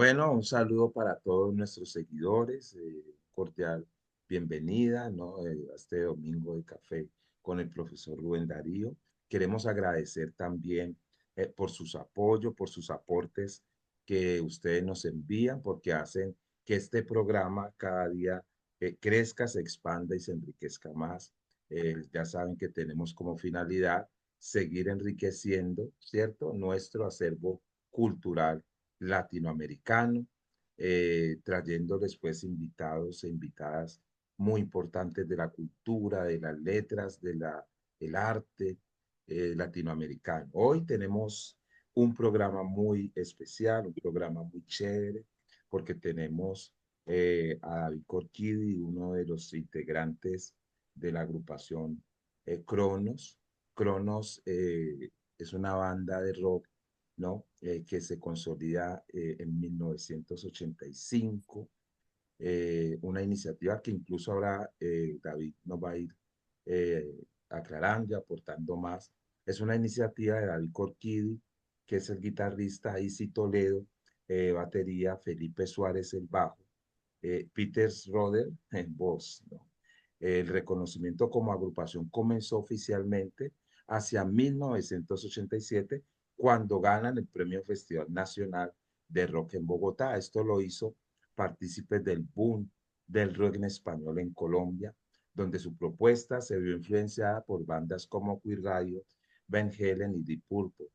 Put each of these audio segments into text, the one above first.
Bueno, un saludo para todos nuestros seguidores, cordial bienvenida, ¿no? A este domingo de café con el profesor Rubén Darío. Queremos agradecer también por sus apoyos, por sus aportes que ustedes nos envían, porque hacen que este programa cada día crezca, se expanda y se enriquezca más. Ya saben que tenemos como finalidad seguir enriqueciendo, ¿cierto? Nuestro acervo cultural latinoamericano, trayéndoles pues invitados e invitadas muy importantes de la cultura, de las letras, el arte latinoamericano. Hoy tenemos un programa muy especial, un programa muy chévere, porque tenemos a David Corquidi, uno de los integrantes de la agrupación Cronos. Cronos es una banda de rock, ¿no? Que se consolida en 1985, una iniciativa que incluso ahora David nos va a ir eh, aclarando y aportando más. Es una iniciativa de David Corquidi, que es el guitarrista, Isi Toledo, batería, Felipe Suárez el bajo, Peter Schroeder en voz, ¿no? El reconocimiento como agrupación comenzó oficialmente hacia 1987, cuando ganan el Premio Festival Nacional de Rock en Bogotá. Esto lo hizo partícipes del boom del rock en español en Colombia, donde su propuesta se vio influenciada por bandas como Queer Radio, Van Halen y Deep Purple.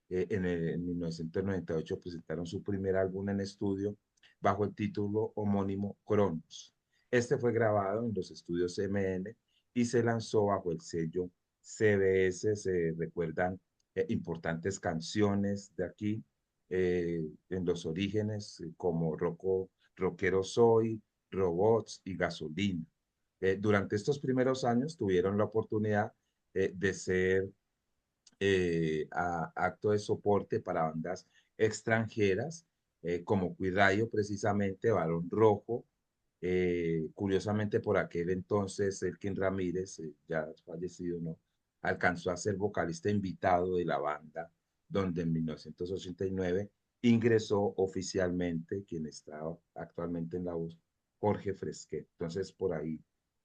En 1998 presentaron su primer álbum en estudio bajo el título homónimo Cronos. Este fue grabado en los estudios MN y se lanzó bajo el sello CBS. Se recuerdan importantes canciones de aquí en los orígenes, como Rockero Soy, Robots y Gasolina. Durante estos primeros años tuvieron la oportunidad de ser acto de soporte para bandas extranjeras, como Cuidayo, precisamente, Barón Rojo. Curiosamente, por aquel entonces, Elkin Ramírez, ya fallecido, ¿no? Alcanzó a ser vocalista invitado de la banda, donde en 1989 ingresó oficialmente quien está actualmente en la voz, Jorge Fresquet. Entonces, por ahí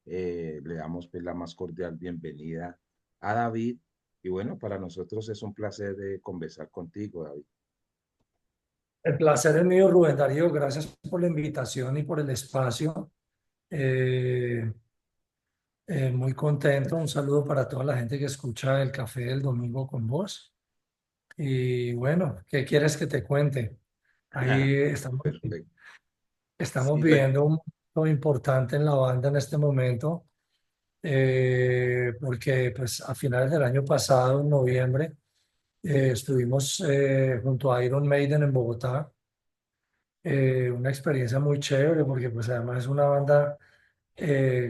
le damos pues, la más cordial bienvenida a David, y bueno, para nosotros es un placer conversar contigo, David. El placer es mío, Rubén Darío. Gracias por la invitación y por el espacio. Eh, Muy contento. Un saludo para toda la gente que escucha el café del domingo con vos. Y bueno, ¿qué quieres que te cuente? Ahí Perfecto. estamos Sí, bueno. viviendo un momento importante en la banda en este momento, porque pues a finales del año pasado, en noviembre, estuvimos junto a Iron Maiden en Bogotá. Una experiencia muy chévere porque pues además es una banda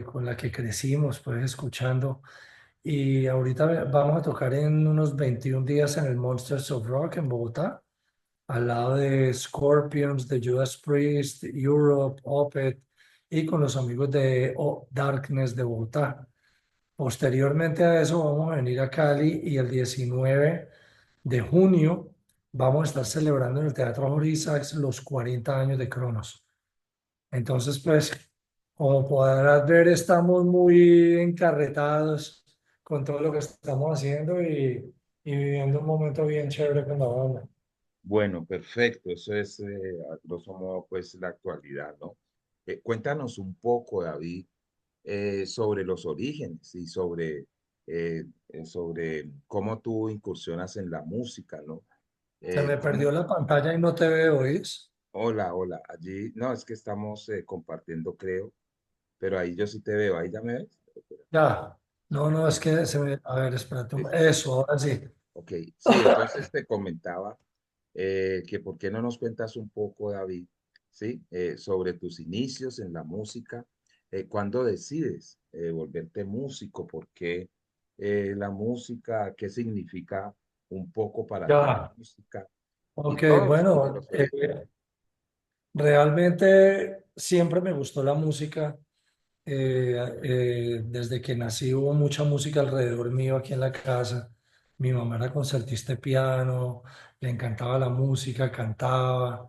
con la que crecimos, pues escuchando. Y ahorita vamos a tocar en unos 21 días en el Monsters of Rock en Bogotá, al lado de Scorpions, de Judas Priest, Europe, Opeth y con los amigos de Darkness de Bogotá. Posteriormente a eso vamos a venir a Cali y el 19 de junio vamos a estar celebrando en el Teatro Jorge Isaacs los 40 años de Cronos. Entonces, pues, como podrás ver, estamos muy encarretados con todo lo que estamos haciendo y viviendo un momento bien chévere con la banda. Bueno, perfecto. Eso es, a grosso modo, pues, la actualidad, ¿no? Cuéntanos un poco, David, sobre los orígenes y sobre cómo tú incursionas en la música, ¿no? Se me perdió ¿Cómo? la pantalla y no te veo, ¿oís? Hola, hola. Allí, no, es que estamos compartiendo, creo, pero ahí yo sí te veo. ¿Ahí ya me ves? Ya. No, no, es Ok, que se me... A ver, espérate. ok. Eso, ahora sí. Ok, sí, entonces te comentaba que por qué no nos cuentas un poco, David, ¿sí? Sobre tus inicios en la música, cuándo decides volverte músico, por qué la música, qué significa un poco para ti la Ya. música y Ok, todo sobre bueno, los orígenes. realmente siempre me gustó la música. Desde que nací hubo mucha música alrededor mío aquí en la casa. Mi mamá era concertista de piano, le encantaba la música, cantaba.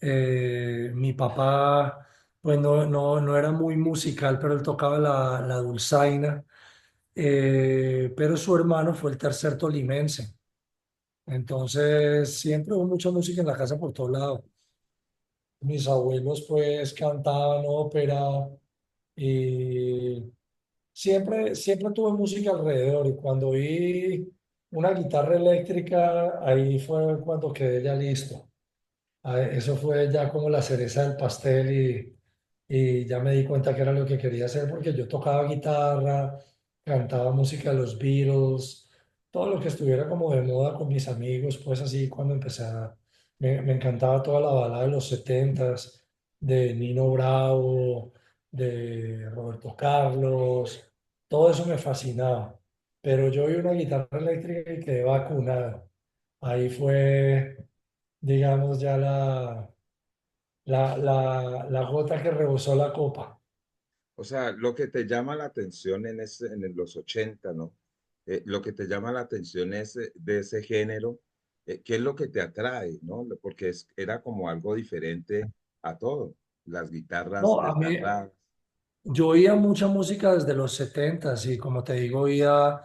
Mi papá, pues no era muy musical, pero él tocaba la dulzaina. Pero su hermano fue el tercer tolimense. Entonces, siempre hubo mucha música en la casa por todos lados. Mis abuelos, pues, cantaban ópera y siempre tuve música alrededor. Y cuando vi una guitarra eléctrica, ahí fue cuando quedé ya listo. Eso fue ya como la cereza del pastel y ya me di cuenta que era lo que quería hacer porque yo tocaba guitarra, cantaba música de los Beatles, todo lo que estuviera como de moda con mis amigos, pues así cuando me encantaba toda la balada de los setentas, de Nino Bravo, de Roberto Carlos, todo eso me fascinaba. Pero yo vi una guitarra eléctrica y quedé vacunado. Ahí fue, digamos, ya la gota que rebosó la copa. O sea, lo que te llama la atención en los 80, ¿no? Lo que te llama la atención es de ese género, ¿qué es lo que te atrae, ¿no? Porque era como algo diferente a todo, las guitarras No, desgarradas. yo oía mucha música desde los setentas y como te digo, oía,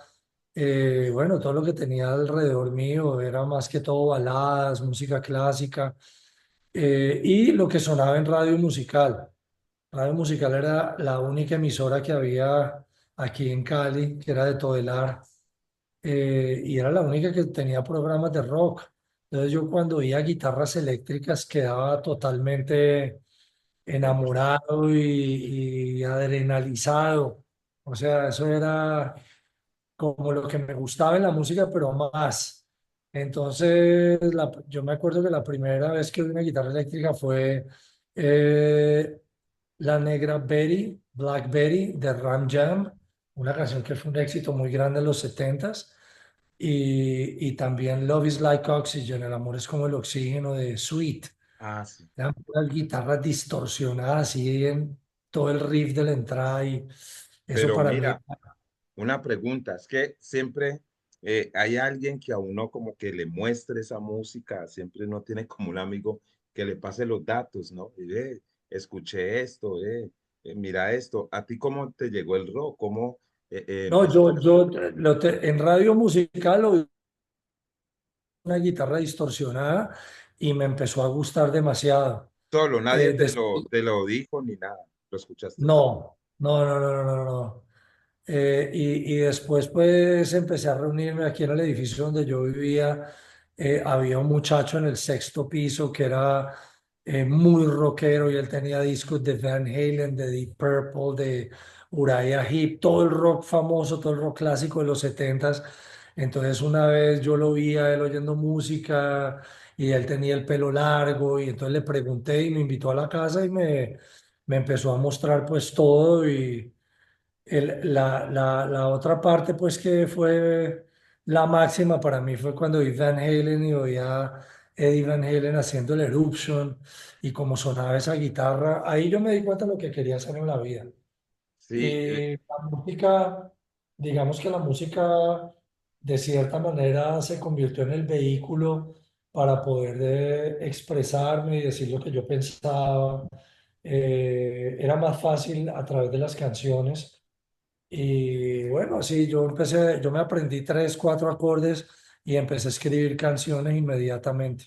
bueno, todo lo que tenía alrededor mío era más que todo baladas, música clásica y lo que sonaba en radio musical. Radio musical era la única emisora que había aquí en Cali, que era de Todelar. Y era la única que tenía programas de rock. Entonces yo cuando oía guitarras eléctricas quedaba totalmente enamorado y adrenalizado. O sea, eso era como lo que me gustaba en la música, pero más. Entonces, yo me acuerdo que la primera vez que vi una guitarra eléctrica fue eh, La Negra Betty, Black Betty de Ram Jam, una canción que fue un éxito muy grande en los setentas. Y también Love is Like Oxygen, el amor es como el oxígeno de Sweet. Ah, sí. Eran puras guitarras distorsionadas así en todo el riff de la entrada y eso Pero para mí. mira, una pregunta, es que siempre hay alguien que a uno como que le muestre esa música, siempre uno tiene como un amigo que le pase los datos, ¿no? Y escuché esto, mira esto. ¿A ti cómo te llegó el rock? ¿Cómo No, empezaste? en radio musical oí una guitarra distorsionada y me empezó a gustar demasiado. Solo, nadie Después, te lo dijo ni nada, lo escuchaste solo. no. Y después pues empecé a reunirme aquí en el edificio donde yo vivía. Había un muchacho en el sexto piso que era muy rockero y él tenía discos de Van Halen, de Deep Purple, de Uriah Heep, todo el rock famoso, todo el rock clásico de los setentas. Entonces una vez yo lo vi a él oyendo música y él tenía el pelo largo y entonces le pregunté y me invitó a la casa y me empezó a mostrar pues todo y la otra parte, pues que fue la máxima para mí fue cuando vi Van Halen y oí a Eddie Van Halen haciendo el Eruption y como sonaba esa guitarra, ahí yo me di cuenta de lo que quería hacer en la vida. Sí, Y la música, digamos que la música de cierta manera se convirtió en el vehículo para poder expresarme y decir lo que yo pensaba. Era más fácil a través de las canciones y bueno, sí, yo me aprendí tres, cuatro acordes y empecé a escribir canciones inmediatamente.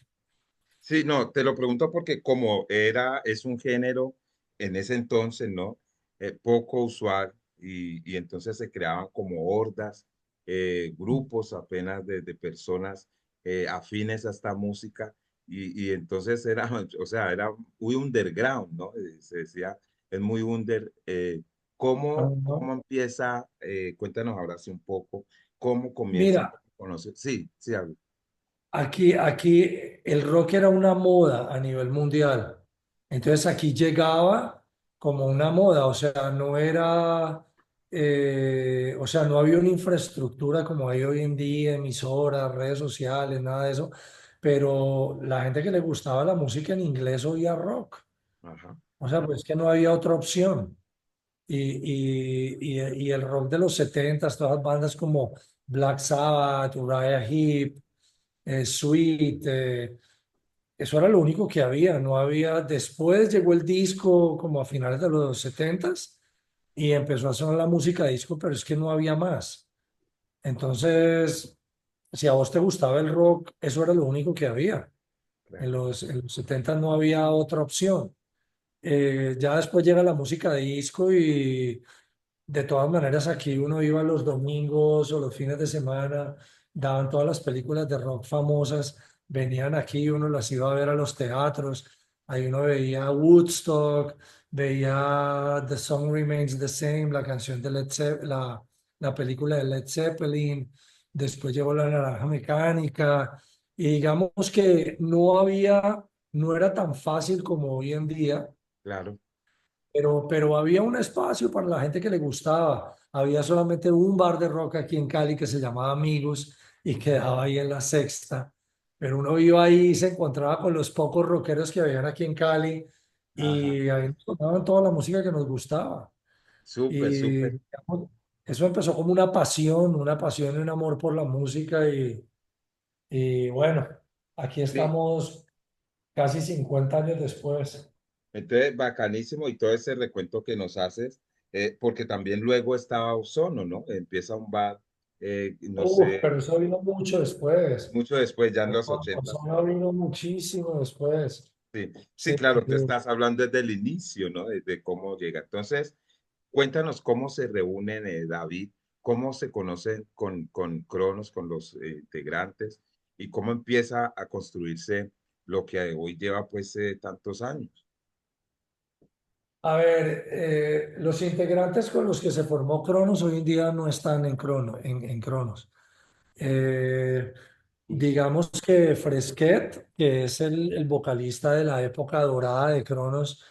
sí, no, te lo pregunto porque como es un género en ese entonces, ¿no? Poco usual y entonces se creaban como hordas, grupos apenas de personas afines a esta música y entonces era, o sea, era muy underground, ¿no? Se decía, es muy under. ¿Cómo Ajá. empieza? Cuéntanos ahora sí un poco, ¿cómo comienza? Mira, Conocer? Sí, sí, algo. aquí el rock era una moda a nivel mundial. Entonces aquí llegaba como una moda, o sea, o sea, no había una infraestructura como hay hoy en día, emisoras, redes sociales, nada de eso, pero la gente que le gustaba la música en inglés oía rock. Ajá. O sea, pues que no había otra opción. Y el rock de los setentas, todas bandas como Black Sabbath, Uriah Heep, Sweet, eso era lo único que había, no había, después llegó el disco como a finales de los setentas y empezó a sonar la música disco, pero es que no había más. Entonces, si a vos te gustaba el rock, eso era lo único que había. Claro, En los 70 no había otra opción. Ya después llega la música disco y de todas maneras aquí uno iba los domingos o los fines de semana, daban todas las películas de rock famosas, venían aquí, uno las iba a ver a los teatros, ahí uno veía Woodstock, veía The Song Remains the Same, la canción de la película de Led Zeppelin, después llegó La Naranja Mecánica, y digamos que no era tan fácil como hoy en día, claro. pero había un espacio para la gente que le gustaba. Había solamente un bar de rock aquí en Cali que se llamaba Amigos y quedaba ahí en la Sexta. Pero uno iba ahí y se encontraba con los pocos rockeros que habían aquí en Cali Ajá. y ahí nos tocaban toda la música que nos gustaba. Súper, Y súper. digamos, eso empezó como una pasión y un amor por la música y bueno, aquí Sí. estamos casi 50 años después. Entonces, bacanísimo y todo ese recuento que nos haces, porque también luego estaba Ozono, ¿no? Empieza un bar, no sé, Pero eso vino mucho después. mucho después, ya en los ochentas. Osuna vino muchísimo después. Sí, sí, Sí, claro, tú estás hablando desde el inicio, ¿no? Desde cómo llega. Entonces, cuéntanos cómo se reúnen, David, cómo se conocen con Cronos, con los integrantes, y cómo empieza a construirse lo que hoy lleva, pues, tantos años. a ver, los integrantes con los que se formó Cronos hoy en día no están en Cronos. Eh, digamos que Fresquet, que es el vocalista de la época dorada de Cronos,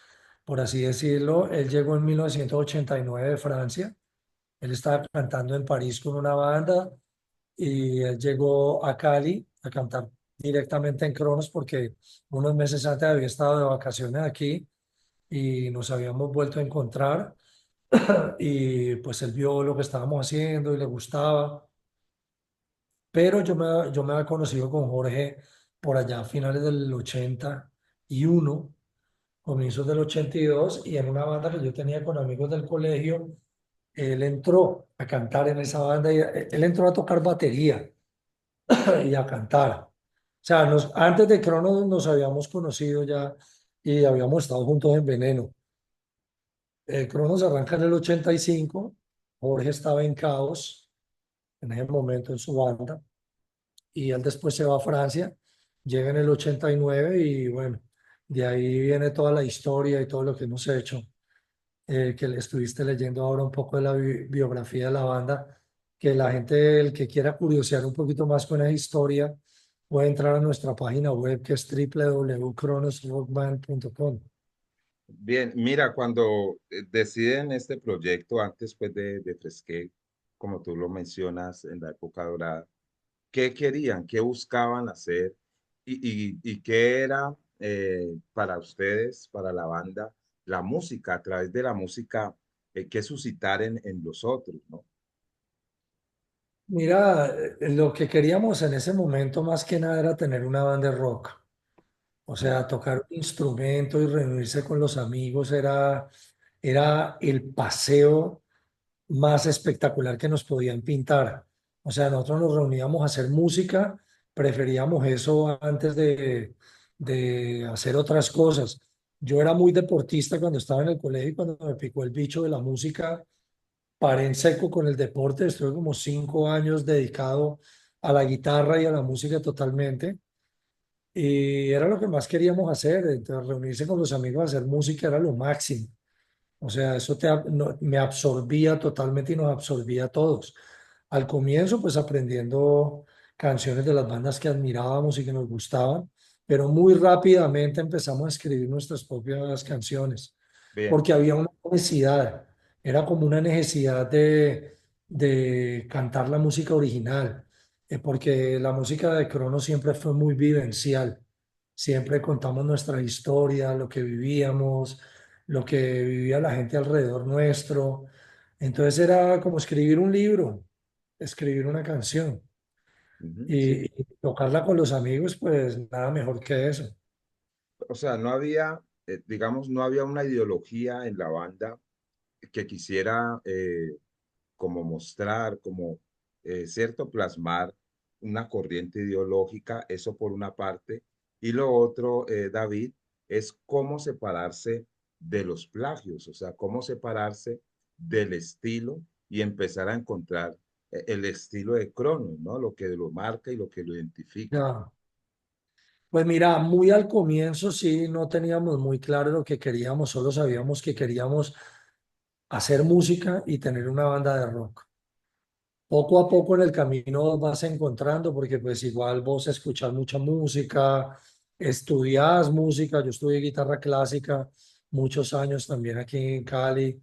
por así decirlo, él llegó en 1989 de Francia. Él estaba cantando en París con una banda y él llegó a Cali a cantar directamente en Cronos porque unos meses antes había estado de vacaciones aquí y nos habíamos vuelto a encontrar y pues él vio lo que estábamos haciendo y le gustaba, pero yo me había conocido con Jorge por allá a finales del 81, comienzos del 82 y en una banda que yo tenía con amigos del colegio, él entró a cantar en esa banda y él entró a tocar batería y a cantar. O sea, antes de Cronos nos habíamos conocido ya y habíamos estado juntos en Veneno. Cronos arranca en el 85. Jorge estaba en Caos en ese momento en su banda y él después se va a Francia, llega en el 89 y bueno, de ahí viene toda la historia y todo lo que hemos hecho, que le estuviste leyendo ahora un poco de la biografía de la banda, que la gente, el que quiera curiosear un poquito más con esa historia, puede entrar a nuestra página web que es www.cronosrockband.com. Bien, mira, cuando deciden este proyecto, antes pues de Fresquet, como tú lo mencionas en la época dorada, ¿qué querían? ¿Qué buscaban hacer? ¿Y qué era para ustedes, para la banda, la música, a través de la música, qué suscitar en los otros, ¿no? Mira, lo que queríamos en ese momento más que nada era tener una banda de rock. O sea, Ajá, tocar un instrumento y reunirse con los amigos era el paseo más espectacular que nos podían pintar. O sea, nosotros nos reuníamos a hacer música, preferíamos eso antes de hacer otras cosas. Yo era muy deportista cuando estaba en el colegio y cuando me picó el bicho de la música, paré en seco con el deporte. Estuve como 5 años dedicado a la guitarra y a la música totalmente. Y era lo que más queríamos hacer. Entonces, reunirse con los amigos a hacer música era lo máximo. O sea, eso me absorbía totalmente y nos absorbía a todos. Al comienzo, pues aprendiendo canciones de las bandas que admirábamos y que nos gustaban, pero muy rápidamente empezamos a escribir nuestras propias canciones, bien. porque había una necesidad, era como una necesidad de cantar la música original, porque la música de Crono siempre fue muy vivencial, siempre contamos nuestra historia, lo que vivíamos, lo que vivía la gente alrededor nuestro. Entonces era como escribir un libro, escribir una canción Ujú, sí. y tocarla con los amigos, pues nada mejor que eso. o sea, no había, digamos, no había una ideología en la banda que quisiera como mostrar, como, cierto, plasmar una corriente ideológica, eso por una parte. Y lo otro, David, es cómo separarse de los plagios, o sea, cómo separarse del estilo y empezar a encontrar el estilo de Cronos, ¿no? Lo que lo marca y lo que lo identifica. Ya. Pues mira, muy al comienzo sí no teníamos muy claro lo que queríamos, solo sabíamos que queríamos hacer música y tener una banda de rock. Poco a poco en el camino vas encontrando, porque pues igual vos escuchás mucha música, estudiás música, yo estudié guitarra clásica muchos años también aquí en Cali,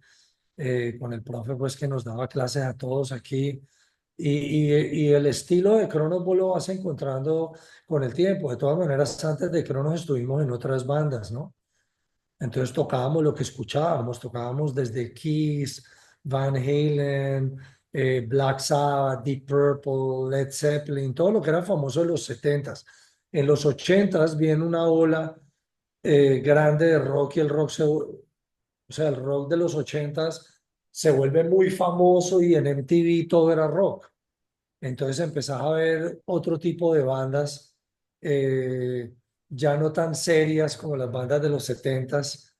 con el profe pues que nos daba clases a todos aquí. Y el estilo de Cronos vos lo vas encontrando con el tiempo. De todas maneras, antes de Cronos estuvimos en otras bandas, ¿no? Entonces tocábamos lo que escuchábamos, tocábamos desde Kiss, Van Halen, Black Sabbath, Deep Purple, Led Zeppelin, todo lo que era famoso en los 70s. En los 80s viene una ola grande de rock y el rock o sea, el rock de los 80s se vuelve muy famoso y en MTV todo era rock. Entonces empezás a ver otro tipo de bandas, eh, ya no tan serias como las bandas de los 70s,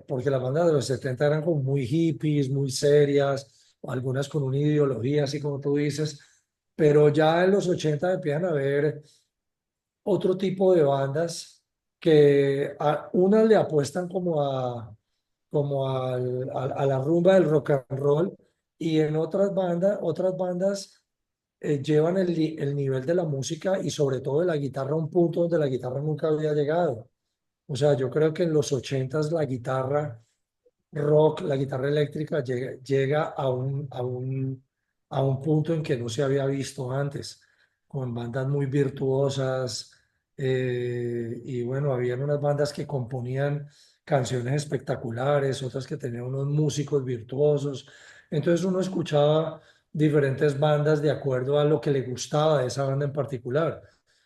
porque las bandas de los 70 eran como muy hippies, muy serias, o algunas con una ideología, así como tú dices, pero ya en los 80 empiezan a ver otro tipo de bandas que a unas le apuestan como a la rumba del rock and roll y en otras bandas llevan el nivel de la música y sobre todo de la guitarra a un punto donde la guitarra nunca había llegado. O sea, yo creo que en los 80s la guitarra rock, la guitarra eléctrica llega a un punto en que no se había visto antes, con bandas muy virtuosas. Y bueno, habían unas bandas que componían canciones espectaculares, otras que tenían unos músicos virtuosos. Entonces uno escuchaba diferentes bandas de acuerdo a lo que le gustaba de esa banda en particular.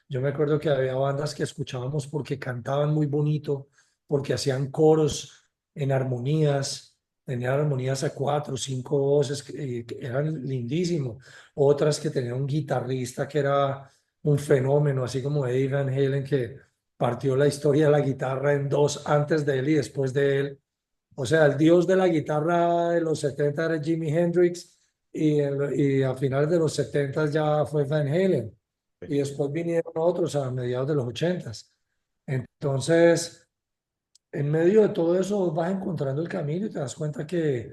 Yo me acuerdo que había bandas que escuchábamos porque cantaban muy bonito, porque hacían coros en armonías, tenían armonías a cuatro o cinco voces que eran lindísimos. Otras que tenían un guitarrista que era un fenómeno, así como Eddie Van Halen, que partió la historia de la guitarra en dos antes de él y después de él. O sea, el dios de la guitarra de los 70 era Jimi Hendrix y a finales de los 70 ya fue Van Halen. Y después vinieron otros a mediados de los 80. Entonces, en medio de todo eso vas encontrando el camino y te das cuenta que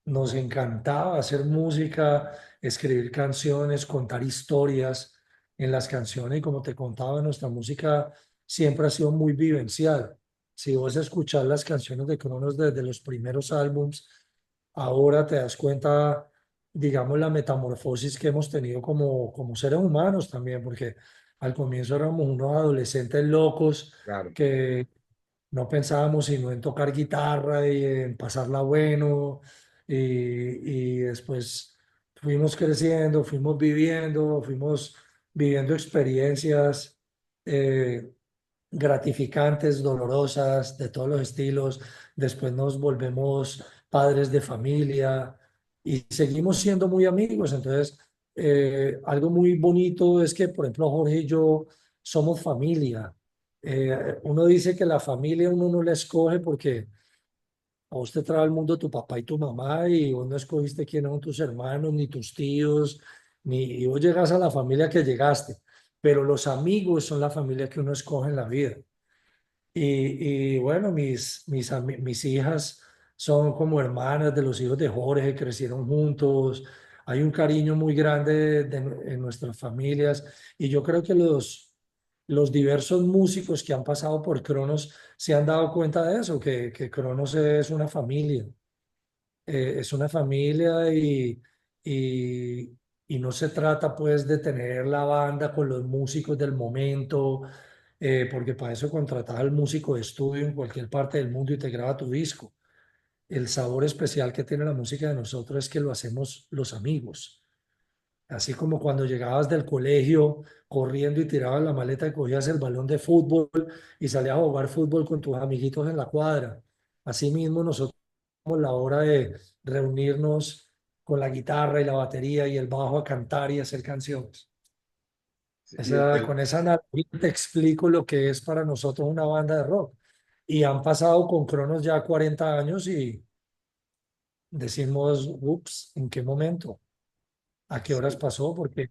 nos encantaba hacer música, escribir canciones, contar historias en las canciones y como te contaba, nuestra música siempre ha sido muy vivencial. Si vos escuchás las canciones de Cronos desde los primeros álbums, ahora te das cuenta, digamos, la metamorfosis que hemos tenido como seres humanos también, porque al comienzo éramos unos adolescentes locos Claro, que no pensábamos sino en tocar guitarra y en pasarla bueno. Y después fuimos creciendo, fuimos viviendo experiencias eh, gratificantes, dolorosas, de todos los estilos. Después nos volvemos padres de familia y seguimos siendo muy amigos. Entonces, algo muy bonito es que, por ejemplo, Jorge y yo somos familia. Uno dice que la familia uno no la escoge porque a vos te trae al mundo tu papá y tu mamá y vos no escogiste quiénes son tus hermanos, ni tus tíos, y vos llegas a la familia que llegaste, pero los amigos son la familia que uno escoge en la vida. Y bueno, mis hijas son como hermanas de los hijos de Jorge, crecieron juntos, hay un cariño muy grande en nuestras familias y yo creo que los diversos músicos que han pasado por Cronos se han dado cuenta de eso, que Cronos es una familia y, y no se trata pues de tener la banda con los músicos del momento, porque para eso contratas al músico de estudio en cualquier parte del mundo y te graba tu disco. El sabor especial que tiene la música de nosotros es que lo hacemos los amigos. Así como cuando llegabas del colegio corriendo y tirabas la maleta y cogías el balón de fútbol y salías a jugar fútbol con tus amiguitos en la cuadra. Así mismo nosotros tenemos la hora de reunirnos con la guitarra y la batería y el bajo a cantar y hacer canciones. Sí, y el, el- Con esa analogía te explico lo que es para nosotros una banda de rock. Y han pasado con Cronos ya 40 años y decimos, ups, ¿en qué momento? ¿A qué horas sí, pasó? Porque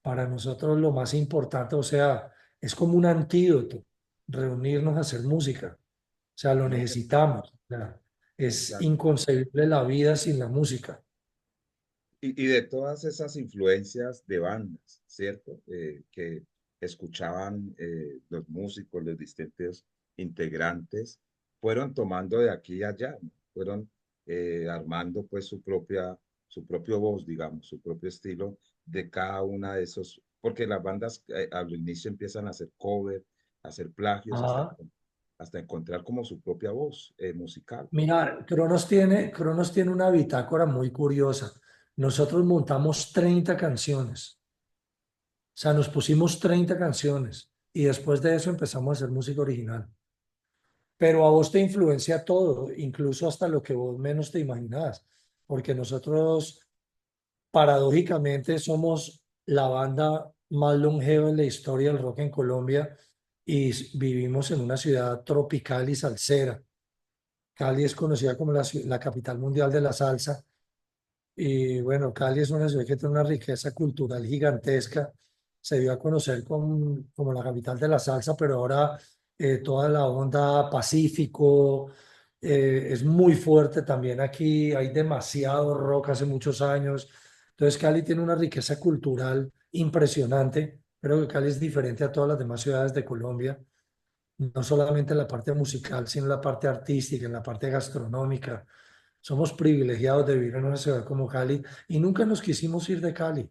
para nosotros lo más importante, o sea, es como un antídoto, reunirnos a hacer música. O sea, lo no, necesitamos. O sea, es exacto. inconcebible la vida sin la música. Y de todas esas influencias de bandas, ¿cierto? Que escuchaban los músicos, los distintos integrantes, fueron tomando de aquí y allá, ¿no? Fueron armando pues su propio voz, digamos, su propio estilo de cada una de esos, porque las bandas al inicio empiezan a hacer cover, a hacer plagios, Ajá. hasta encontrar como su propia voz musical. Mira, Cronos tiene una bitácora muy curiosa. Nosotros montamos 30 canciones. O sea, nos pusimos 30 canciones y después de eso empezamos a hacer música original. Pero a vos te influencia todo, incluso hasta lo que vos menos te imaginás, porque nosotros paradójicamente somos la banda más longeva en la historia del rock en Colombia y vivimos en una ciudad tropical y salsera. Cali es conocida como la capital mundial de la salsa y bueno, Cali es una ciudad que tiene una riqueza cultural gigantesca. Se dio a conocer como la capital de la salsa, pero ahora toda la onda Pacífico es muy fuerte también aquí. Hay demasiado rock hace muchos años. Entonces Cali tiene una riqueza cultural impresionante. Creo que Cali es diferente a todas las demás ciudades de Colombia, no solamente en la parte musical, sino en la parte artística, en la parte gastronómica. Somos privilegiados de vivir en una ciudad como Cali y nunca nos quisimos ir de Cali.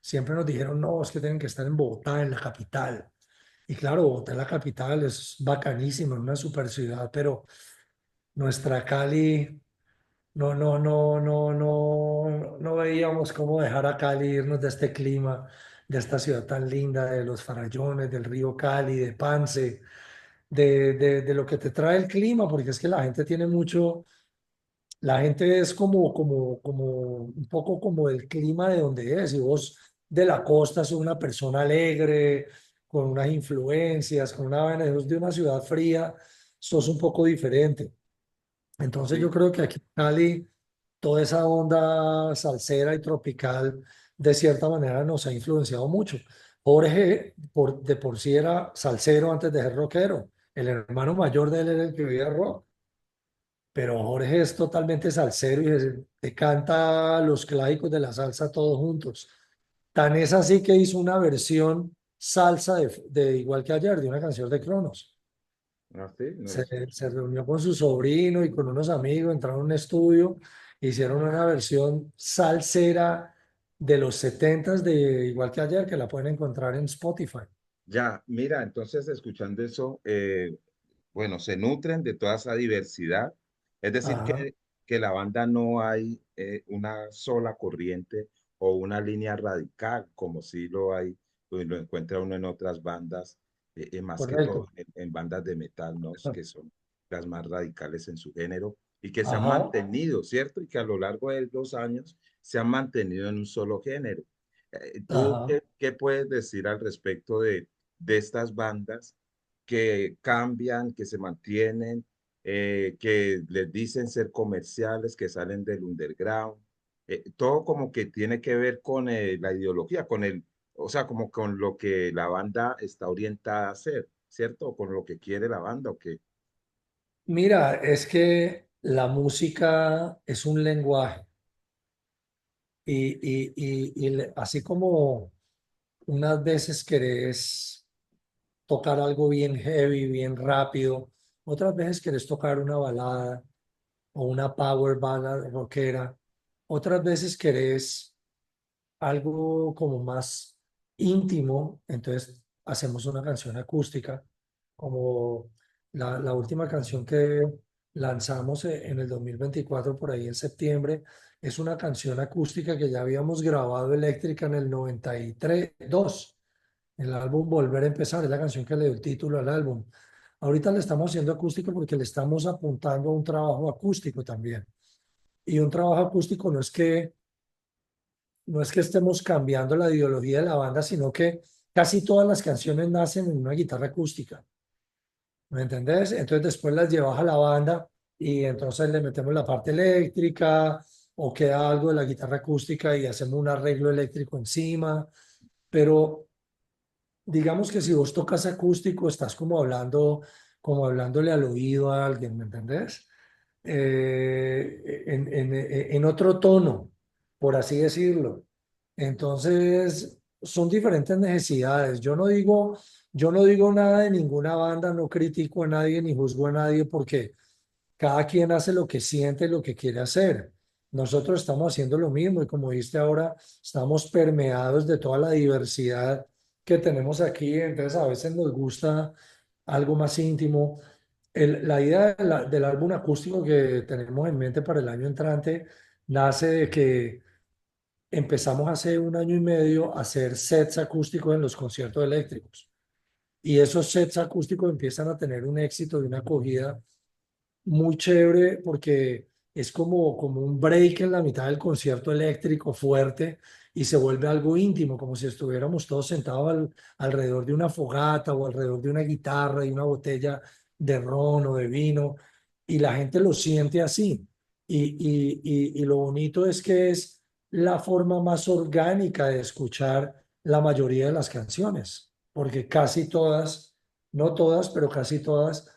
Siempre nos dijeron, no, es que tienen que estar en Bogotá, en la capital. Y claro, Bogotá es la capital, es bacanísimo, es una super ciudad, pero nuestra Cali, no veíamos cómo dejar a Cali, irnos de este clima, de esta ciudad tan linda, de los farallones, del río Cali, de Pance, de lo que te trae el clima, porque es que la gente tiene mucho. La gente es como un poco como el clima de donde es. Y vos de la costa sos una persona alegre, con unas influencias, con una vaina, y vos de una ciudad fría, sos un poco diferente. Entonces yo Sí, creo que aquí en Cali, toda esa onda salsera y tropical, de cierta manera nos ha influenciado mucho. Jorge, de por sí era salsero antes de ser rockero. El hermano mayor de él era el que vivía rock. Pero Jorge es totalmente salsero y te canta los clásicos de la salsa todos juntos. Tan es así que hizo una versión salsa de igual que ayer, de una canción de Cronos. no, sí, no lo Se, escuché. se reunió con su sobrino y con unos amigos, entraron a un estudio, hicieron una versión salsera de los setentas de igual que ayer, que la pueden encontrar en Spotify. Ya, mira, entonces escuchando eso, bueno, se nutren de toda esa diversidad. Es decir, Ajá, que la banda no hay una sola corriente o una línea radical, como sí lo hay, pues lo encuentra uno en otras bandas, más que todo correcto. en bandas de metal, ¿no? Que son las más radicales en su género y que se han Ajá, mantenido, ¿cierto? Y que a lo largo de los años se han mantenido en un solo género. ¿Tú ajá. qué puedes decir al respecto de estas bandas que cambian, que se mantienen, que les dicen ser comerciales, que salen del underground? Todo como que tiene que ver con la ideología, o sea, como con lo que la banda está orientada a hacer, ¿cierto? O con lo que quiere la banda, ¿o qué? Mira, es que la música es un lenguaje y así como unas veces querés tocar algo bien heavy, bien rápido, otras veces querés tocar una balada o una power ballad rockera, otras veces querés algo como más íntimo, entonces hacemos una canción acústica, como la última canción que lanzamos en el 2024 por ahí en septiembre. Es una canción acústica que ya habíamos grabado eléctrica en el 93, 2, el álbum Volver a Empezar, es la canción que le dio el título al álbum. Ahorita le estamos haciendo acústico porque le estamos apuntando a un trabajo acústico también. Y un trabajo acústico no es que estemos cambiando la ideología de la banda, sino que casi todas las canciones nacen en una guitarra acústica. ¿Me entendés? Entonces después las llevas a la banda y entonces le metemos la parte eléctrica o queda algo de la guitarra acústica y hacemos un arreglo eléctrico encima. Pero digamos que si vos tocas acústico, estás como hablándole al oído a alguien, ¿me entendés? En otro tono, por así decirlo. Entonces, son diferentes necesidades. Yo no digo nada de ninguna banda, no critico a nadie ni juzgo a nadie porque cada quien hace lo que siente, lo que quiere hacer. Nosotros estamos haciendo lo mismo y como viste ahora, estamos permeados de toda la diversidad que tenemos aquí. Entonces, a veces nos gusta algo más íntimo. La idea del álbum acústico que tenemos en mente para el año entrante nace de que empezamos hace un año y medio a hacer sets acústicos en los conciertos eléctricos. Y esos sets acústicos empiezan a tener un éxito y una acogida muy chévere porque es como un break en la mitad del concierto eléctrico fuerte y se vuelve algo íntimo, como si estuviéramos todos sentados alrededor de una fogata o alrededor de una guitarra y una botella de ron o de vino y la gente lo siente así. Y lo bonito es que es la forma más orgánica de escuchar la mayoría de las canciones, porque casi todas, no todas, pero casi todas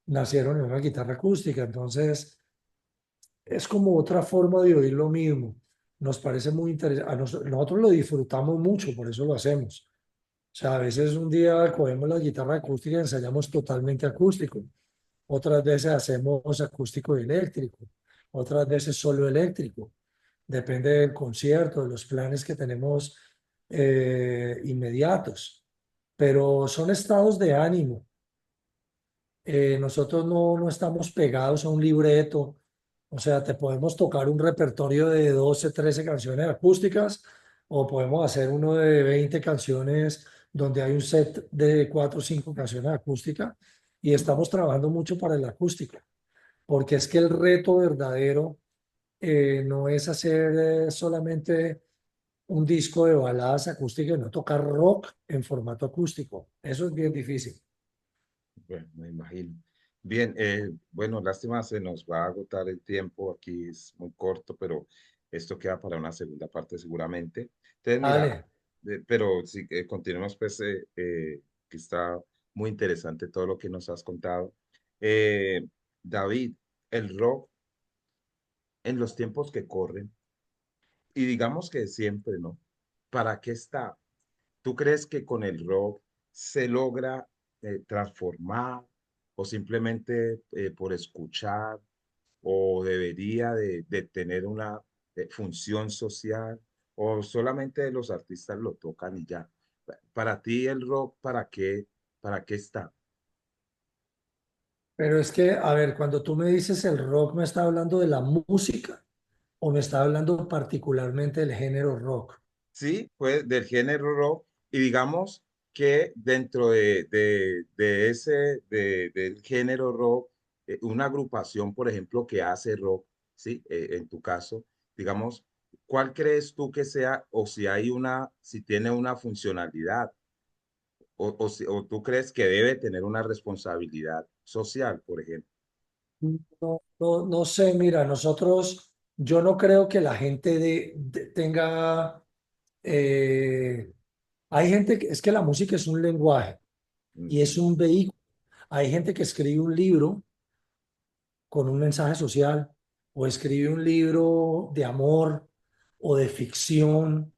nacieron en una guitarra acústica, entonces es como otra forma de oír lo mismo. Nos parece muy interesante, nosotros lo disfrutamos mucho, por eso lo hacemos. O sea, a veces un día cogemos la guitarra acústica y ensayamos totalmente acústico, otras veces hacemos acústico y eléctrico, otras veces solo eléctrico. Depende del concierto, de los planes que tenemos inmediatos, pero son estados de ánimo. Nosotros no estamos pegados a un libreto, o sea, te podemos tocar un repertorio de 12 13 canciones acústicas o podemos hacer uno de 20 canciones donde hay un set de 4 o 5 canciones acústicas y estamos trabajando mucho para el acústico, porque es que el reto verdadero no es hacer solamente un disco de baladas acústicas, no tocar rock en formato acústico. Eso es bien difícil. Bueno, me imagino. Bien, bueno, lástima, se nos va a agotar el tiempo, aquí es muy corto, pero esto queda para una segunda parte seguramente. Entonces, mira, Dale. pero si continuemos, pues, que está muy interesante todo lo que nos has contado. Eh, David, el rock en los tiempos que corren, y digamos que siempre, ¿no? ¿Para qué está? ¿Tú crees que con el rock se logra transformar o simplemente por escuchar o debería de tener una función social o solamente los artistas lo tocan y ya? Para ti el rock, para qué está? Pero es que, a ver, cuando tú me dices el rock, ¿me está hablando de la música o me está hablando particularmente del género rock? Sí, pues del género rock y digamos que dentro de ese, del género rock, una agrupación, por ejemplo, que hace rock, ¿sí? En tu caso, digamos, ¿cuál crees tú que sea o si hay una, si tiene una funcionalidad o tú crees que debe tener una responsabilidad social, por ejemplo? No sé, mira, yo no creo que la gente tenga, eh, hay gente es que la música es un lenguaje y es Ujú. un vehículo. Hay gente que escribe un libro con un mensaje social o escribe un libro de amor o de ficción.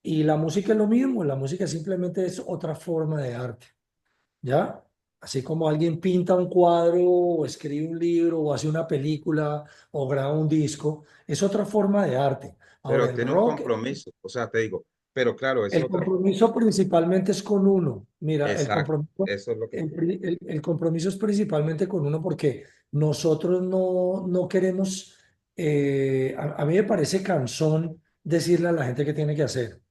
Y la música es lo mismo, la música simplemente es otra forma de arte, ¿ya? Así como alguien pinta un cuadro o escribe un libro o hace una película o graba un disco, es otra forma de arte. Ahora, Pero el tiene un rock, compromiso, o sea, te digo. pero claro, es El otra. compromiso principalmente es con uno. Mira, Exacto, eso es lo que te digo. el compromiso es principalmente con uno porque nosotros no queremos, a mí me parece cansón decirle a la gente qué tiene que hacer.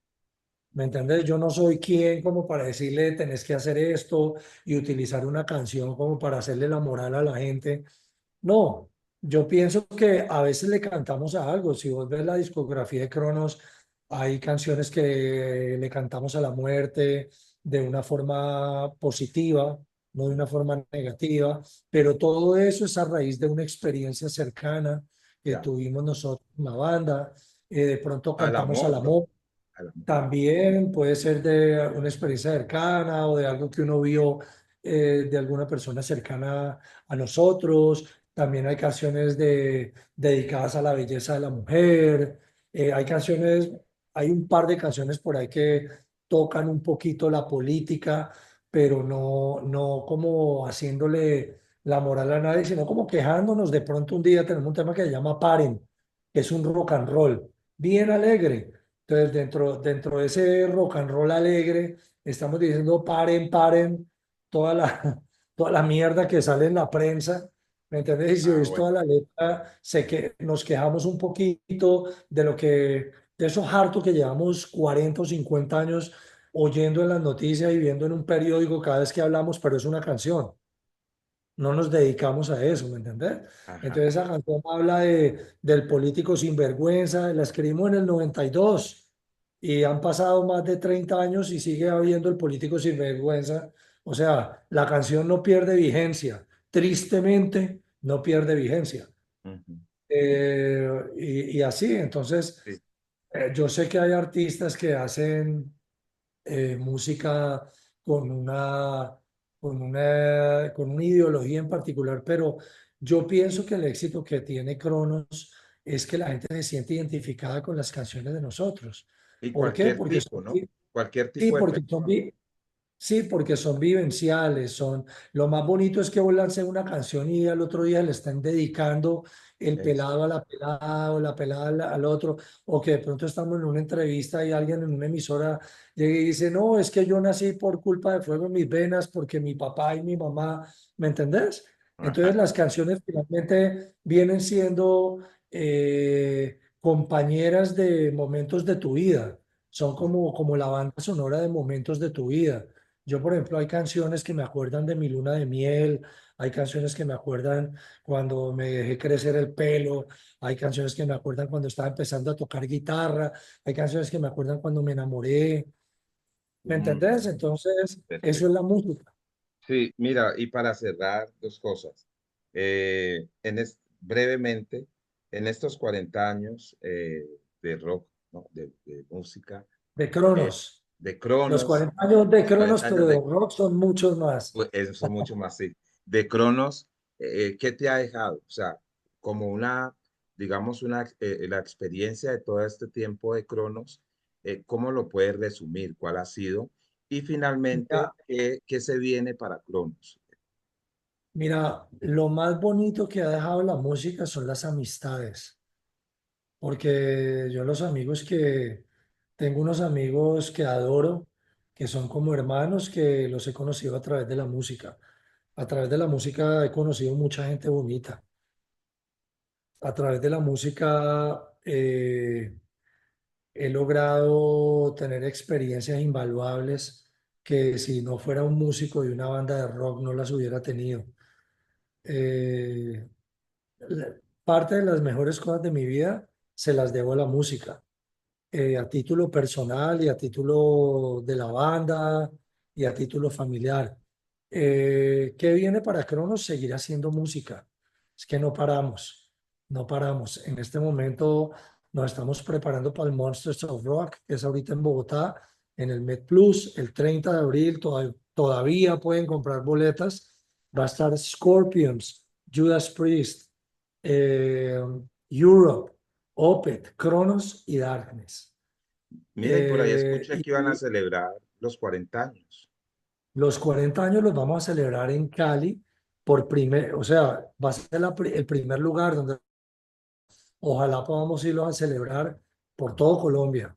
¿Me entiendes? Yo no soy quien como para decirle tenés que hacer esto y utilizar una canción como para hacerle la moral a la gente. No, yo pienso que a veces le cantamos a algo. Si vos ves la discografía de Cronos, hay canciones que le cantamos a la muerte de una forma positiva, no de una forma negativa, pero todo eso es a raíz de una experiencia cercana que Ya, tuvimos nosotros en la banda. De pronto al cantamos al amor, ¿no? amor. Al amor. También puede ser de una experiencia cercana o de algo que uno vio de alguna persona cercana a nosotros. También hay canciones dedicadas a la belleza de la mujer. Hay canciones, hay un par de canciones por ahí que tocan un poquito la política, pero no como haciéndole la moral a nadie, sino como quejándonos. De pronto un día tenemos un tema que se llama Paren, que es un rock and roll bien alegre. Entonces, dentro de ese rock and roll alegre, estamos diciendo paren, paren toda la, toda la mierda que sale en la prensa. ¿Me entiendes? Y si Ah, oís bueno. toda la letra, sé que nos quejamos un poquito de de esos hartos que llevamos 40 o 50 años oyendo en las noticias y viendo en un periódico cada vez que hablamos, pero es una canción, no nos dedicamos a eso, ¿me entendés? Ajá. Entonces esa canción habla del político sinvergüenza, la escribimos en el 92 y han pasado más de 30 años y sigue habiendo el político sinvergüenza. O sea, la canción no pierde vigencia, tristemente no pierde vigencia. Ujú. Y así, entonces, Sí. yo sé que hay artistas que hacen música con con una ideología en particular, pero yo pienso que el éxito que tiene Cronos es que la gente se siente identificada con las canciones de nosotros. Y ¿Por qué? cualquier tipo, ¿no? Cualquier Sí, tipo de porque persona. sí, porque son vivenciales, lo más bonito es que vos lancé una canción y al otro día le están dedicando el Eso. pelado a la pelada o la pelada al otro, o que de pronto estamos en una entrevista y alguien en una emisora llega y dice, no, es que yo nací por culpa de fuego en mis venas porque mi papá y mi mamá, ¿me entendés? Entonces Ajá. las canciones finalmente vienen siendo compañeras de momentos de tu vida, son como la banda sonora de momentos de tu vida. Yo, por ejemplo, hay canciones que me acuerdan de mi luna de miel, hay canciones que me acuerdan cuando me dejé crecer el pelo, hay canciones que me acuerdan cuando estaba empezando a tocar guitarra, hay canciones que me acuerdan cuando me enamoré. ¿Me Mm, entendés? Entonces, eso es perfecto. la música. Sí, mira, y para cerrar, dos cosas. Brevemente, en estos 40 años de rock, ¿no? De música, De eh, Cronos. de Los Cronos, 40 años de los Cronos, 40 pero años de de, rock son muchos más. pues, eso mucho más, sí, de Cronos, ¿qué te ha dejado? O sea, como una, digamos, la experiencia de todo este tiempo de Cronos, ¿cómo lo puedes resumir? ¿Cuál ha sido? Y finalmente, Mira, ¿qué se viene para Cronos? mira, lo más bonito que ha dejado la música son las amistades. Porque yo los amigos tengo unos amigos que adoro, que son como hermanos, que los he conocido a través de la música. A través de la música he conocido mucha gente bonita. A través de la música he logrado tener experiencias invaluables que si no fuera un músico de una banda de rock no las hubiera tenido. Eh, Parte de las mejores cosas de mi vida se las debo a la música. A título personal y a título de la banda y a título familiar. ¿Qué viene para Cronos? Seguir haciendo música. Es que no paramos, no paramos. En este momento nos estamos preparando para el Monsters of Rock, que es ahorita en Bogotá, en el Med Plus, el 30 de abril. Todavía pueden comprar boletas. Va a estar Scorpions, Judas Priest, eh, Europe. Opeth, Cronos y Darkness. Mira, y por ahí escuché que iban a Y celebrar los 40 años. los 40 años los vamos a celebrar en Cali o sea, va a ser el primer lugar donde ojalá podamos irlos a celebrar por todo Colombia.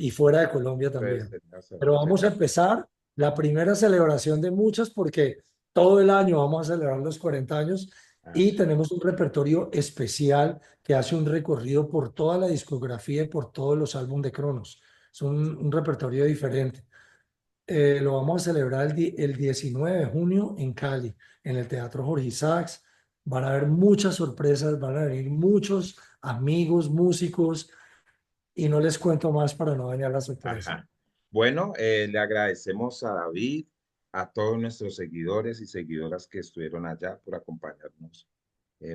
y fuera de Colombia Puede también. ser, no sé, Pero muchas vamos a gracias. empezar la primera celebración de muchas porque todo el año vamos a celebrar los 40 años Ah, y tenemos un repertorio especial que hace un recorrido por toda la discografía y por todos los álbumes de Cronos. Es un repertorio diferente. Lo vamos a celebrar el 19 de junio en Cali, en el Teatro Jorge Isaacs. Van a haber muchas sorpresas, van a venir muchos amigos, músicos, y no les cuento más para no dañar la sorpresa. ajá. Bueno, le agradecemos a David, a todos nuestros seguidores y seguidoras que estuvieron allá por acompañarnos.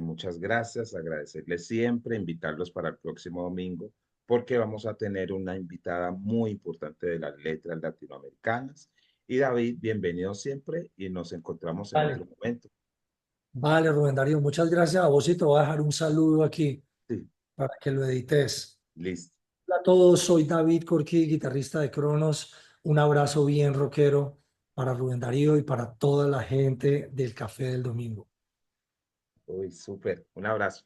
Muchas gracias, agradecerles siempre, invitarlos para el próximo domingo, porque vamos a tener una invitada muy importante de las letras latinoamericanas. Y David, bienvenido siempre y nos encontramos en otro Vale, momento. vale, Rubén Darío, muchas gracias a vos y te voy a dejar un saludo aquí Sí, para que lo edites. listo. Hola a todos, soy David Corqui, guitarrista de Cronos. Un abrazo bien rockero para Rubén Darío y para toda la gente del Café del Domingo. Uy, súper. Un abrazo.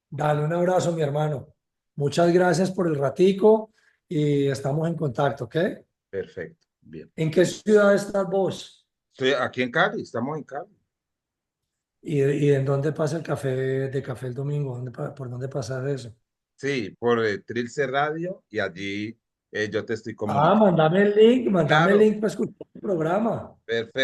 Dale un abrazo, mi hermano. Muchas gracias por el ratico y estamos en contacto, ¿ok? Perfecto. Bien. ¿En qué ciudad estás vos? Estoy aquí en Cali, estamos en Cali. ¿Y en dónde pasa el café de Café el Domingo? ¿Por dónde pasa eso? Sí, por Trilce Radio y allí yo te estoy Ah, comunicando. mándame el link Claro, para escuchar el programa. perfecto.